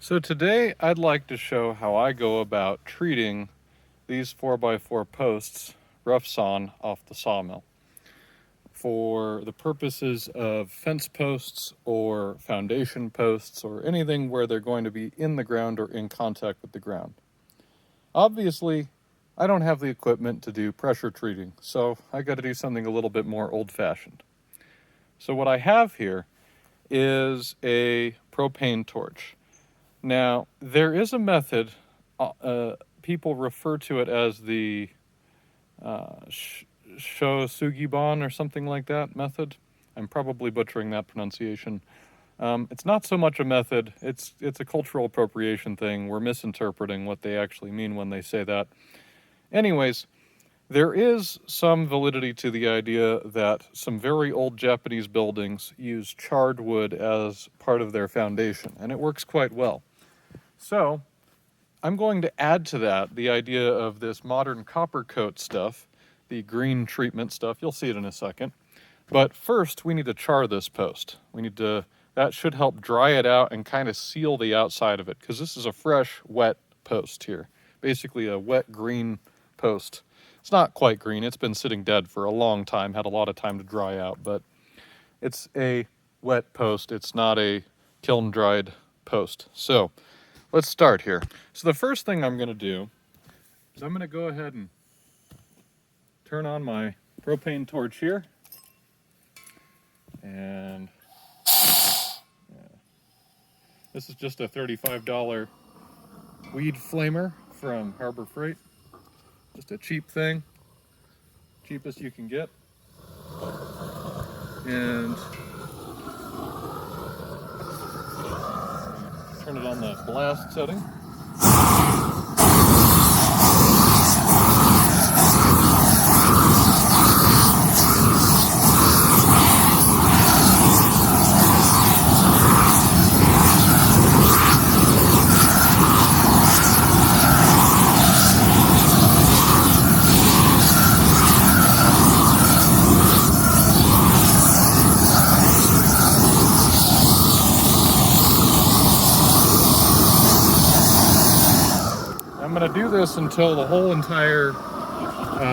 So today I'd like to show how I go about treating these 4x4 posts rough sawn off the sawmill for the purposes of fence posts or foundation posts or anything where they're going to be in the ground or in contact with the ground. Obviously, I don't have the equipment to do pressure treating, so I got to do something a little bit more old-fashioned. So what I have here is a propane torch. Now, there is a method, people refer to it as the Shosugiban or something like that method. I'm probably butchering that pronunciation. It's not so much a method, it's a cultural appropriation thing. We're misinterpreting what they actually mean when they say that. Anyways, there is some validity to the idea that some very old Japanese buildings use charred wood as part of their foundation, and it works quite well. So, I'm going to add to that the idea of this modern copper coat stuff, the green treatment stuff. You'll see it in a second. But first, we need to char this post. That should help dry it out and kind of seal the outside of it, because this is a fresh, wet post here. Basically a wet green post. It's not quite green, it's been sitting dead for a long time, had a lot of time to dry out, but it's a wet post, it's not a kiln-dried post. So, let's start here. So the first thing I'm going to do is I'm going to go ahead and turn on my propane torch here. And this is just a $35 weed flamer from Harbor Freight. Just a cheap thing, cheapest you can get. And turn it on the blast setting. I'm going to do this until the whole entire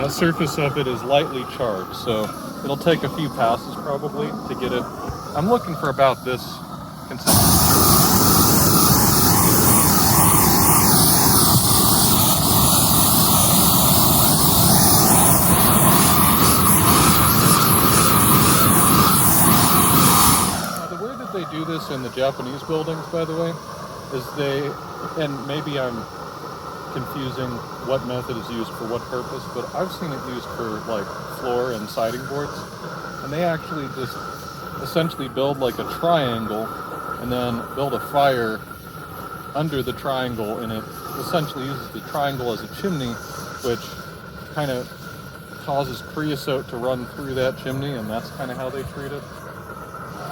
surface of it is lightly charred. So it'll take a few passes probably to get it. I'm looking for about this consistency. Now, the way that they do this in the Japanese buildings, by the way, is and maybe I'm confusing what method is used for what purpose, but I've seen it used for like floor and siding boards, and they actually just essentially build like a triangle and then build a fire under the triangle, and it essentially uses the triangle as a chimney, which kind of causes creosote to run through that chimney, and that's kind of how they treat it.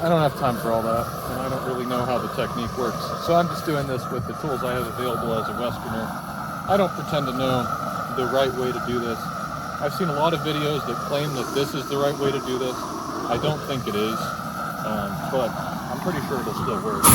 I don't have time for all that, and I don't really know how the technique works, so I'm just doing this with the tools I have available as a Westerner. I don't pretend to know the right way to do this. I've seen a lot of videos that claim that this is the right way to do this. I don't think it is, but I'm pretty sure it'll still work.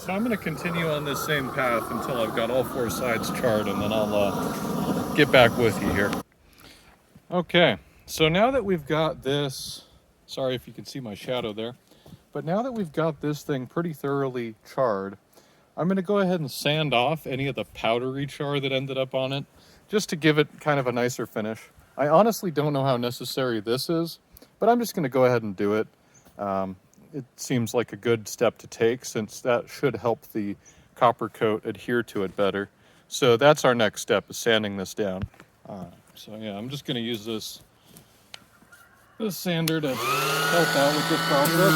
I'm going to continue on this same path until I've got all four sides charred, and then I'll get back with you here. Okay, so now that we've got this, sorry if you can see my shadow there, but now that we've got this thing pretty thoroughly charred, I'm going to go ahead and sand off any of the powdery char that ended up on it, just to give it kind of a nicer finish. I honestly don't know how necessary this is, but I'm just going to go ahead and do it. It seems like a good step to take, since that should help the copper coat adhere to it better. So that's our next step, is sanding this down. So yeah, I'm just going to use this sander to help out with this process.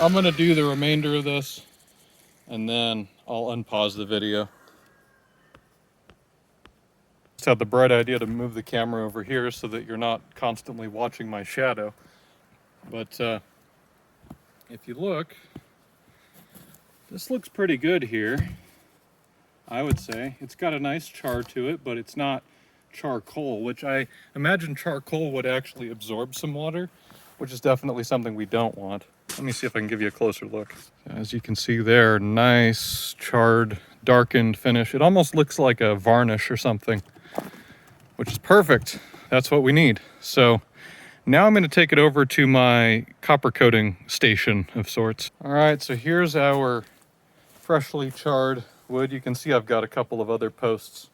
I'm gonna do the remainder of this and then I'll unpause the video. Just had the bright idea to move the camera over here so that you're not constantly watching my shadow. But if you look, this looks pretty good here, I would say. It's got a nice char to it, but it's not charcoal, which I imagine charcoal would actually absorb some water, which is definitely something we don't want. Let me see if I can give you a closer look. As you can see there, nice charred, darkened finish. It almost looks like a varnish or something, which is perfect. That's what we need. So now I'm going to take it over to my copper coating station of sorts. All right, so here's our freshly charred wood. You can see I've got a couple of other posts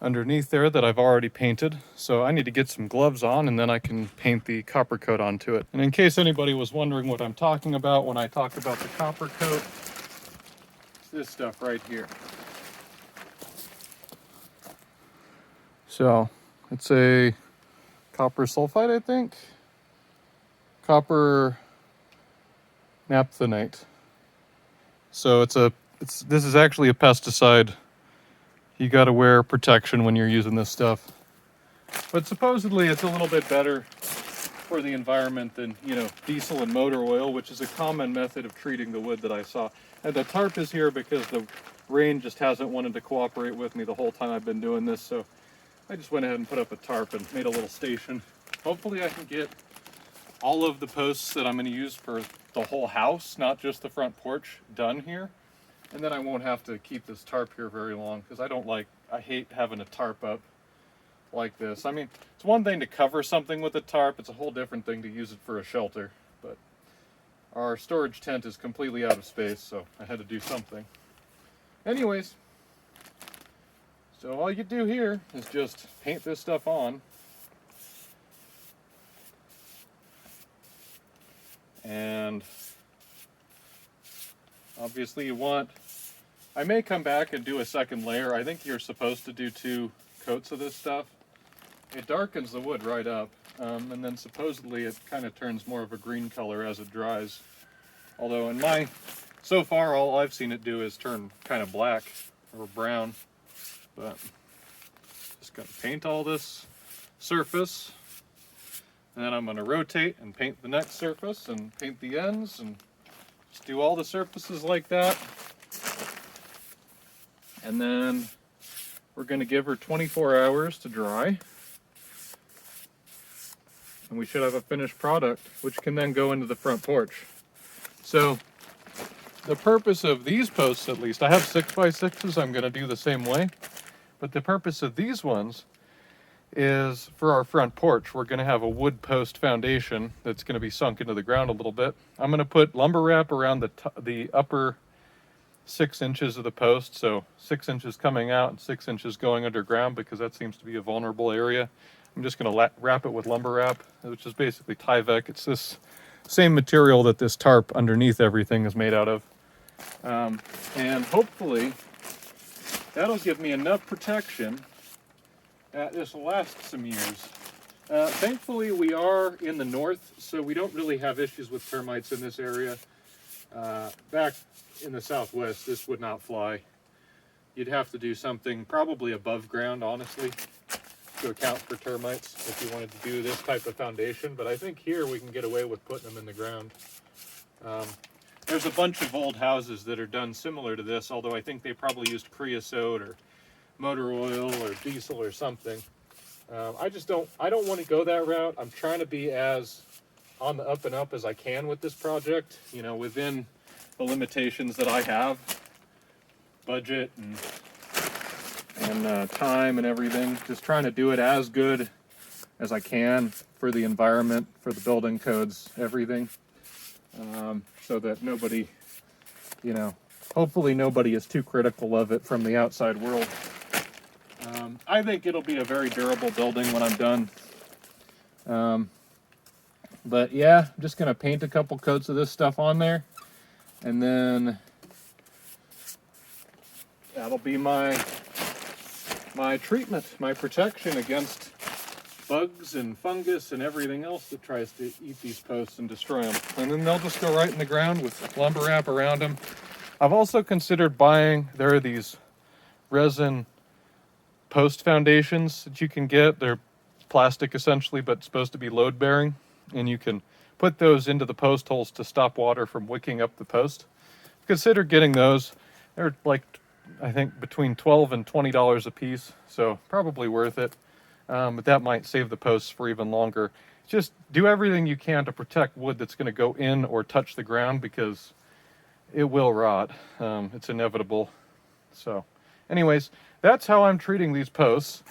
underneath there that I've already painted. So I need to get some gloves on and then I can paint the copper coat onto it. And in case anybody was wondering what I'm talking about when I talk about the copper coat, it's this stuff right here. So it's a copper sulfide, I think. Copper naphthenate. So this is actually a pesticide. You got to wear protection when you're using this stuff. But supposedly it's a little bit better for the environment than, diesel and motor oil, which is a common method of treating the wood that I saw. And the tarp is here because the rain just hasn't wanted to cooperate with me the whole time I've been doing this. So I just went ahead and put up a tarp and made a little station. Hopefully I can get all of the posts that I'm going to use for the whole house, not just the front porch, done here. And then I won't have to keep this tarp here very long because I hate having a tarp up like this. I mean, it's one thing to cover something with a tarp, it's a whole different thing to use it for a shelter. But our storage tent is completely out of space, so I had to do something. Anyways, so all you do here is just paint this stuff on. And obviously I may come back and do a second layer. I think you're supposed to do 2 coats of this stuff. It darkens the wood right up, and then supposedly it kind of turns more of a green color as it dries. Although so far all I've seen it do is turn kind of black or brown. But just gonna paint all this surface, and then I'm gonna rotate and paint the next surface and paint the ends and just do all the surfaces like that. And then we're going to give her 24 hours to dry. And we should have a finished product, which can then go into the front porch. So the purpose of these posts, at least, I have 6x6s, I'm going to do the same way. But the purpose of these ones is for our front porch. We're going to have a wood post foundation that's going to be sunk into the ground a little bit. I'm going to put lumber wrap around the upper 6 inches of the post, so 6 inches coming out and 6 inches going underground because that seems to be a vulnerable area. I'm just going to wrap it with lumber wrap, which is basically Tyvek. It's this same material that this tarp underneath everything is made out of. And hopefully that'll give me enough protection that this will last some years. Thankfully we are in the north, so we don't really have issues with termites in this area. Back in the southwest, this would not fly. You'd have to do something probably above ground, honestly, to account for termites if you wanted to do this type of foundation. But I think here we can get away with putting them in the ground. There's a bunch of old houses that are done similar to this, although I think they probably used creosote or motor oil or diesel or something. I don't want to go that route. I'm trying to be as on the up and up as I can with this project, within the limitations that I have, budget and time and everything. Just trying to do it as good as I can for the environment, for the building codes, everything, so that nobody, hopefully nobody is too critical of it from the outside world. I think it'll be a very durable building when I'm done. But yeah, I'm just going to paint a couple coats of this stuff on there. And then that'll be my treatment, my protection against bugs and fungus and everything else that tries to eat these posts and destroy them. And then they'll just go right in the ground with lumber wrap around them. I've also considered buying, there are these resin post foundations that you can get. They're plastic essentially, but supposed to be load bearing. And you can put those into the post holes to stop water from wicking up the post. Consider getting those. They're like, I think between $12 and $20 a piece, so probably worth it. But that might save the posts for even longer. Just do everything you can to protect wood that's going to go in or touch the ground, because it will rot. It's inevitable. So anyways, that's how I'm treating these posts.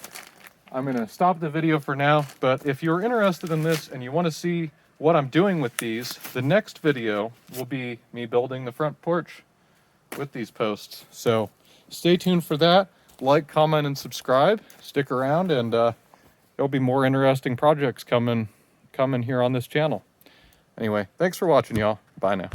I'm going to stop the video for now, but if you're interested in this and you want to see what I'm doing with these, the next video will be me building the front porch with these posts. So stay tuned for that. Like, comment, and subscribe. Stick around, and there'll be more interesting projects coming here on this channel. Anyway, thanks for watching, y'all. Bye now.